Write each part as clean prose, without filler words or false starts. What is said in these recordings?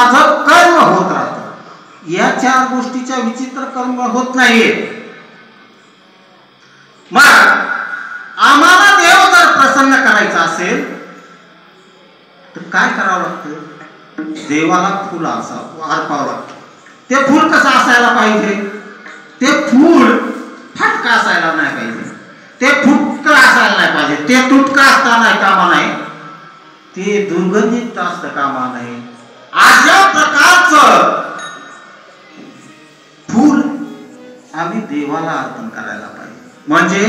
माझं कर्म होत राहतं। या चार गोष्टीच्या विचित्र कर्म होत नाहीये। मग आम्हाला देव जर प्रसन्न करायचा असेल तर काय करावं लागतं? देवाला फुल अर्पावं लागतं। ते फुल कसं असायला पाहिजे? ते फुल फटका असायला नाही पाहिजे, ते फुटकं असायला नाही पाहिजे, ते तुटकं असता नाही कामा नाही, ते दुर्गंधित असतं कामा नाही। अशा प्रकारचं फुल आम्ही देवाला अर्पण करायला पाहिजे। म्हणजे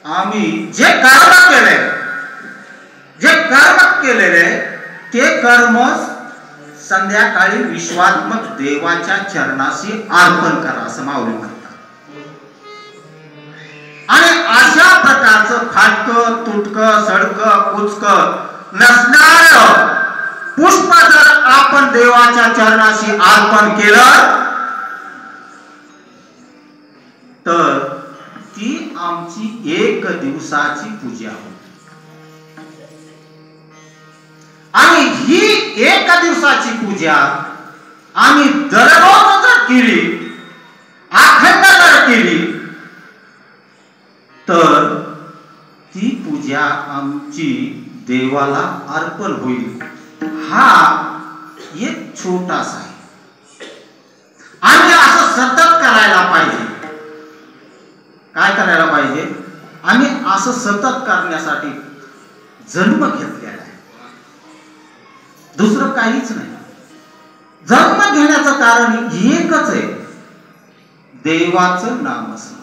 आम्ही जे कर्म केलेले ते कर्म संध्याकाळी विश्वात्मक देवाच्या चरणाशी अर्पण करा असं माऊली म्हणतात। आणि अशा प्रकारचं फाटकं तुटकं सडकं कुचकं नसणारं पुष्प जर आपण देवाच्या चरणाशी अर्पण केलं तर ती आमची एक दिवसाची पूजा होती। आणि ही एक दिवसाची पूजा आम्ही दररोज जर केली, अखंड जर केली तर ती पूजा आमची देवाला अर्पण होईल। हा एक छोटासा आहे। आम्ही असं सतत करायला पाहिजे। काय करायला पाहिजे? आम्ही असं सतत करण्यासाठी जन्म घेतलेला आहे, दुसरं काहीच नाही। जन्म घेण्याचं कारण एकच आहे, देवाचं नामस्मरण।